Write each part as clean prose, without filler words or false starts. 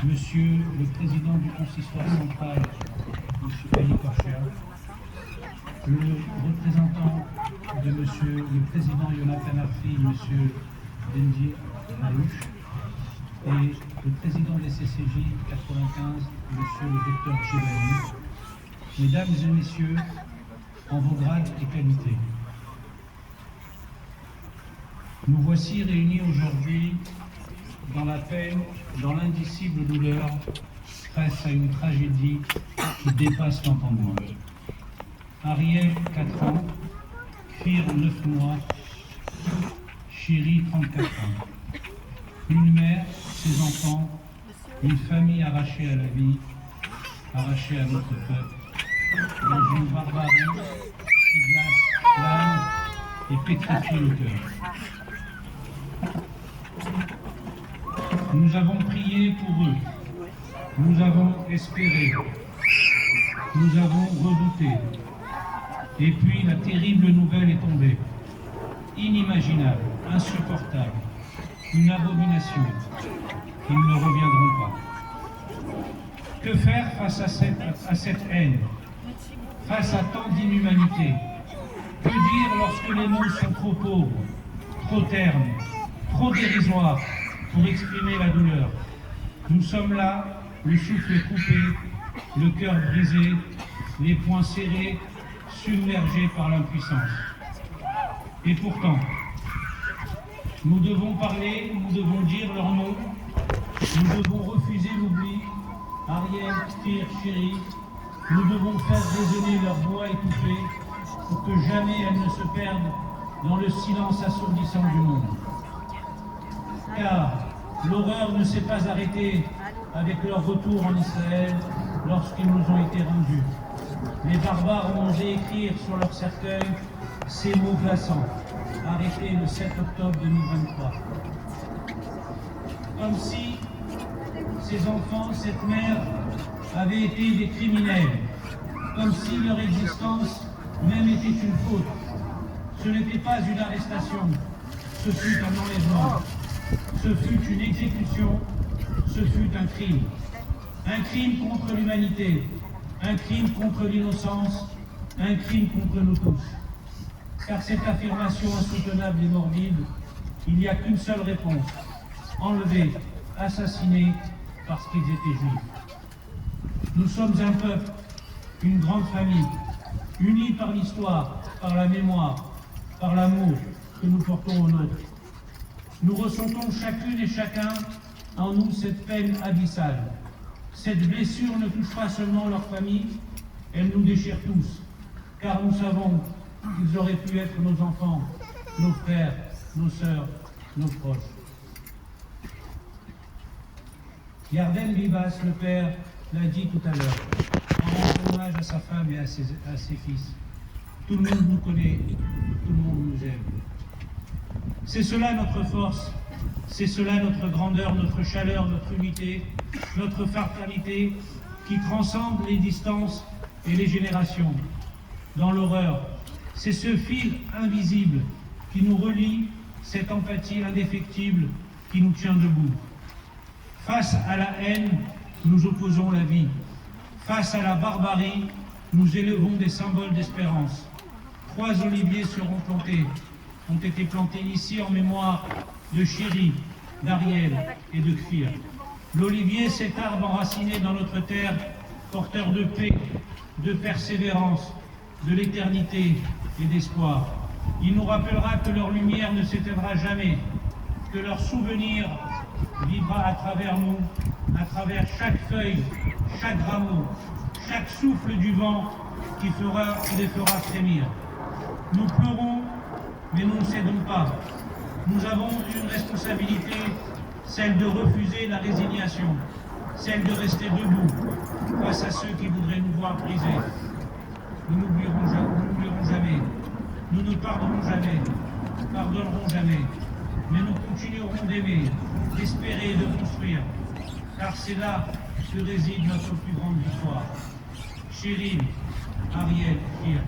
Monsieur le Président du Consistoire central, Monsieur Félix Korcher, le représentant de Monsieur le Président Jonathan Arfi, Monsieur Benji Raouch, et le Président des CCJ 95, Monsieur le Docteur Chibani, Mesdames et Messieurs, en vos grades et qualités. Nous voici réunis aujourd'hui dans la peine, dans l'indicible douleur, face à une tragédie qui dépasse l'entendement. Ariel, 4 ans, Kfir, 9 mois, Chéri, 34 ans. Une mère, ses enfants, une famille arrachée à la vie, arrachée à notre peuple, dans une barbarie qui glace l'âme et pétrifie le cœur. Nous avons prié pour eux, nous avons espéré, nous avons redouté. Et puis la terrible nouvelle est tombée. Inimaginable, insupportable, une abomination. Ils ne reviendront pas. Que faire face à cette haine, face à tant d'inhumanité? Que dire lorsque les mots sont trop pauvres, trop ternes, trop dérisoires pour exprimer la douleur? Nous sommes là, le souffle coupé, le cœur brisé, les poings serrés, submergés par l'impuissance. Et pourtant, nous devons parler, nous devons dire leur nom, nous devons refuser l'oubli. Ariel, Kfir, Chéri, nous devons faire résonner leur voix étouffée pour que jamais elles ne se perdent dans le silence assourdissant du monde. Car l'horreur ne s'est pas arrêtée avec leur retour en Israël lorsqu'ils nous ont été rendus. Les barbares ont osé écrire sur leur cercueil ces mots glaçants, arrêtés le 7 octobre 2023. Comme si ces enfants, cette mère, avaient été des criminels, comme si leur existence même était une faute. Ce n'était pas une arrestation, ce fut un enlèvement, ce fut une exécution, ce fut un crime. Un crime contre l'humanité, un crime contre l'innocence, un crime contre nous tous. Car cette affirmation insoutenable et morbide, il n'y a qu'une seule réponse: enlevés, assassinés parce qu'ils étaient juifs. Nous sommes un peuple, une grande famille, unis par l'histoire, par la mémoire, par l'amour que nous portons aux nôtres. Nous ressentons chacune et chacun en nous cette peine abyssale. Cette blessure ne touche pas seulement leur famille, elle nous déchire tous, car nous savons qu'ils auraient pu être nos enfants, nos frères, nos sœurs, nos proches. Yarden Bibas, le père, l'a dit tout à l'heure, en rendant hommage à sa femme et à ses fils. Tout le monde nous connaît, tout le monde nous aime. C'est cela notre force, c'est cela notre grandeur, notre chaleur, notre unité, notre fraternité qui transcende les distances et les générations. Dans l'horreur, c'est ce fil invisible qui nous relie, cette empathie indéfectible qui nous tient debout. Face à la haine, nous opposons la vie. Face à la barbarie, nous élevons des symboles d'espérance. 3 oliviers ont été plantés ici en mémoire de Chéri, d'Ariel et de Kfir. L'olivier, cet arbre enraciné dans notre terre, porteur de paix, de persévérance, de l'éternité et d'espoir. Il nous rappellera que leur lumière ne s'éteindra jamais, que leur souvenir vivra à travers nous, à travers chaque feuille, chaque rameau, chaque souffle du vent qui les fera frémir. Nous pleurons, mais nous ne cédons pas. Nous avons une responsabilité, celle de refuser la résignation, celle de rester debout face à ceux qui voudraient nous voir brisés. Nous n'oublierons jamais, nous ne pardonnerons jamais, mais nous continuerons d'aimer, d'espérer et de construire, car c'est là que réside notre plus grande victoire. Chéri, Ariel, Kfir,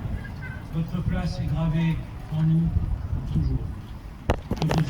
votre place est gravée en nous pour toujours. Que vous